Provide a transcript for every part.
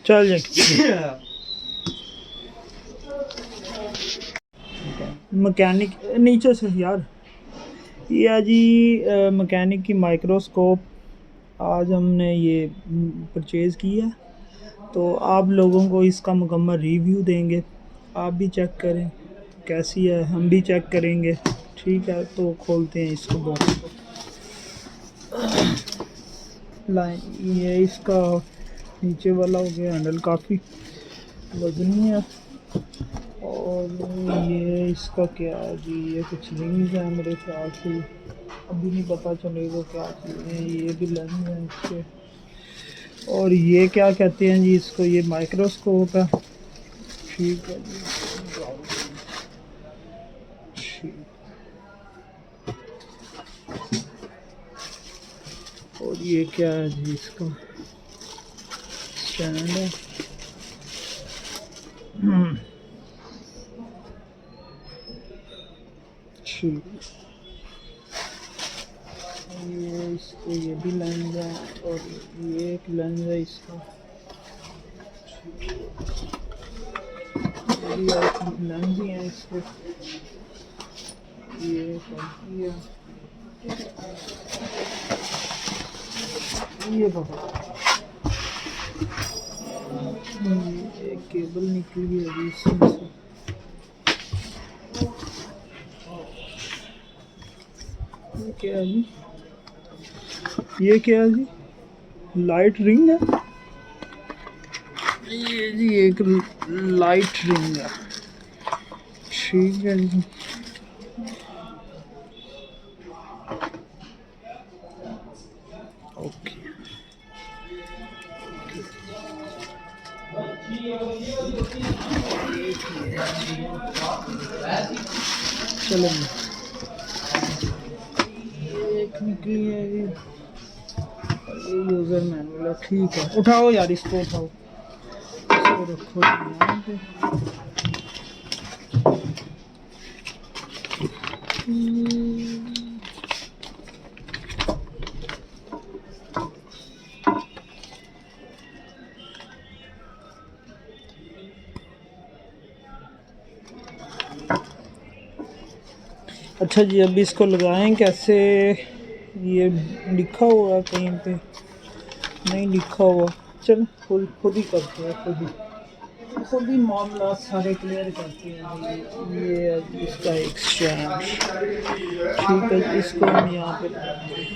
चल जाए मैकेनिक नीचे से यार। ये है जी मैकेनिक की माइक्रोस्कोप। आज हमने ये परचेज़ की है, तो आप लोगों को इसका मुकम्मल रिव्यू देंगे। आप भी चेक करें कैसी है, हम भी चेक करेंगे। ठीक है, तो खोलते हैं इसको बॉक्स को। लाइन ये इसका नीचे वाला हो गया हैंडल, काफ़ी वजनी है। और ये इसका क्या है जी, ये कुछ रिंग्स है मेरे ख्याल से, अभी नहीं पता चलेगा क्या चीज़ें हैं। ये भी लेंस है इसके। और ये क्या कहते हैं जी इसको, ये माइक्रोस्कोप है। ठीक है जी, ठीक। और ये क्या है जी, इसका स्टैंड है। ठीक, ये इसको ये भी लेंस है, और ये एक लेंस है इसका। ये भी लेंस ही है इसके। ये पलटी है, ये बहुत ये केबल निकली है अभी इसमें से। ये क्या है जी, ये क्या है जी, लाइट रिंग है। ये जी एक लाइट रिंग है। ठीक है जी, ओके। चलो एक निकली है ये यूज़र मैनुअल है। ठीक है, उठाओ यार इसको, उठाओ इसको, रखो यहाँ पे। अच्छा जी, अब इसको लगाएं कैसे? ये लिखा हुआ है कहीं पे, नहीं लिखा हुआ। चलो खुद ही करते हैं, खुद ही मामला सारे क्लियर करते हैं। ये इसका एक्सचेंज। ठीक है, इसको हम यहाँ पे लगाएंगे।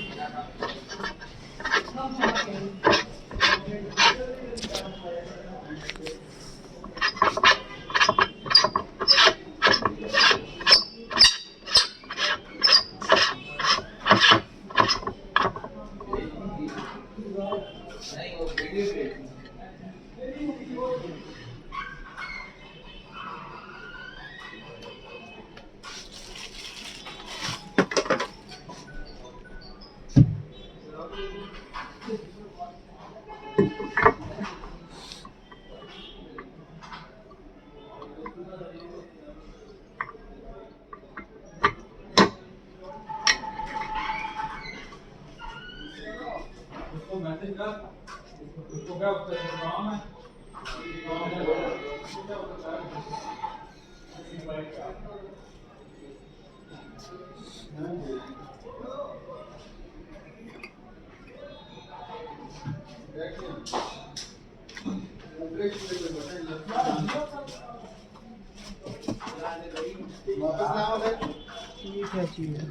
ये क्या चीज़ है?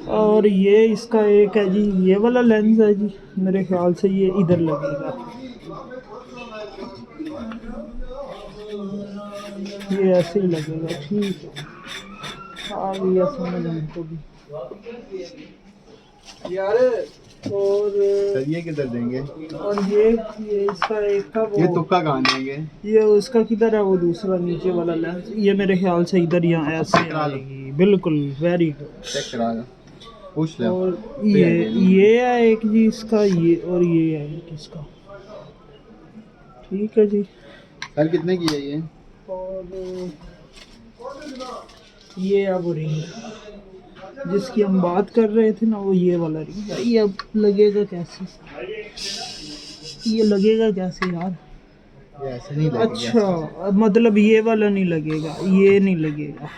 और ये इसका एक है जी, ये वाला लेंस है जी, मेरे ख्याल से ये इधर लगेगा। ये ऐसे ही लगेगा। ठीक है, आ गया समझ हमको भी यार। और ये किधर देंगे? और ये इसका एक था वो, ये तुक्का कहाँ देंगे? ये उसका किधर है वो दूसरा नीचे वाला लेंस? ये मेरे ख्याल से इधर यहाँ ऐसे आएगी। बिल्कुल, वेरी गुड, चेक करा लो, पूछ लो। और ये है एक जी इसका, ये और ये है एक इसका। ठीक है जी। सर कितने की है ये? और ये अब रिंग जिसकी हम बात कर रहे थे ना, वो ये वाला रिंग है। ये अब लगेगा कैसे, ये लगेगा कैसे यार? ये ऐसे नहीं लगेगा। अच्छा, मतलब ये वाला नहीं लगेगा, ये नहीं लगेगा।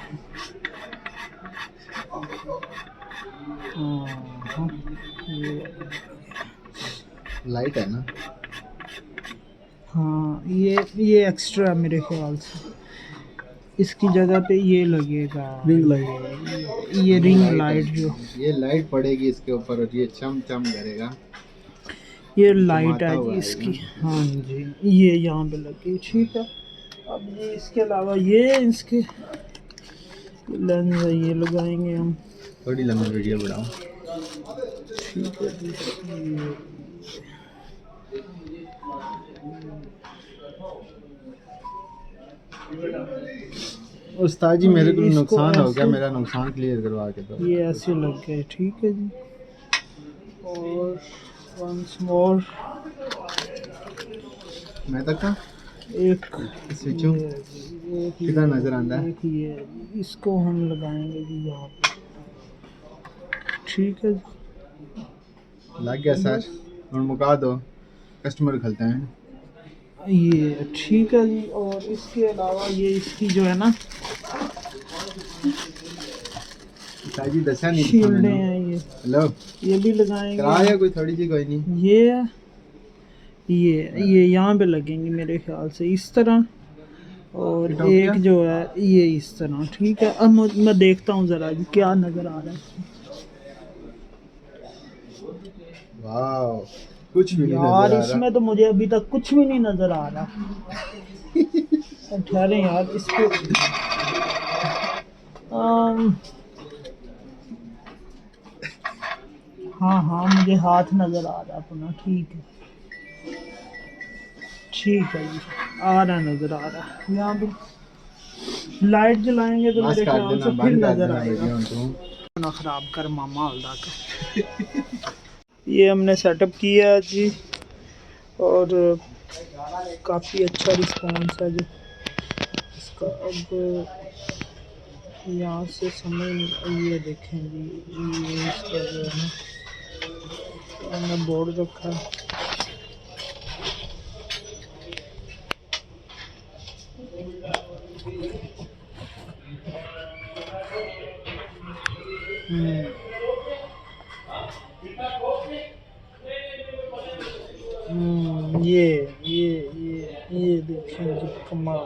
हाँ, ये लाइट है ना। हाँ, ये एक्स्ट्रा मेरे ख्याल से इसकी जगह पे ये लगेगा, रिंग लाइट। ये रिंग लाइट जो ये लाइट पड़ेगी इसके ऊपर और ये चम चम करेगा। ये लाइट चमचमाता है हुआ जी इसकी। आएगा। हाँ जी, ये यहाँ पे लगी, ठीक है। अब ये इसके अलावा ये इसके लेंस है, ये लगाएंगे हम। थोड़ी लंबी वीडियो बनाओ। ठीक है जी। उस्ताद जी मेरे को इसको नुकसान हो गया, ऐसे- मेरा नुकसान क्लियर करवा के दो। ये ऐसे लग गए, ठीक है जी। और वंस मोर मैं तक का एक स्विचों एक कितना नजर आंदा है। एक ये इसको हम लगाएंगे जी यहाँ पे, ठीक है जी। लग गया सर, और मुका दो, कस्टमर खलते हैं। ये ठीक है जी। और इसके अलावा ये इसकी जो है ना उस्ताद जी दसा नहीं शील्डें हैं, हेलो ये भी लगाएंगे। कराया कोई थोड़ी सी, कोई नहीं। ये यहाँ पे लगेंगे मेरे ख्याल से इस तरह, और फिट हो एक गया? जो है ये इस तरह, ठीक है। अब मैं देखता हूँ ज़रा जी क्या नज़र आ रहा है। वाह, कुछ भी नहीं यार नजर आ इसमें तो मुझे अभी तक कुछ भी नहीं नज़र आ रहा। ठहरे यार इसको हाँ हाँ, मुझे हाथ नज़र आ रहा अपना, ठीक है ठीक है जी। आ रहा नज़र आ रहा। यहाँ पे लाइट जलाएंगे तो बस मेरे कर ख्याल देना, से फिर बंद कर नज़र देना आएगा। वीडियो तू। ना ख़राब कर मामा हल्दा का। ये हमने सेटअप किया है जी, और काफ़ी अच्छा रिस्पांस है जी इसका। अब यहाँ से समझ, ये देखें जी, ये इसका जो है ना, हमने बोर्ड रखा है। ये देखें जी, कमाल।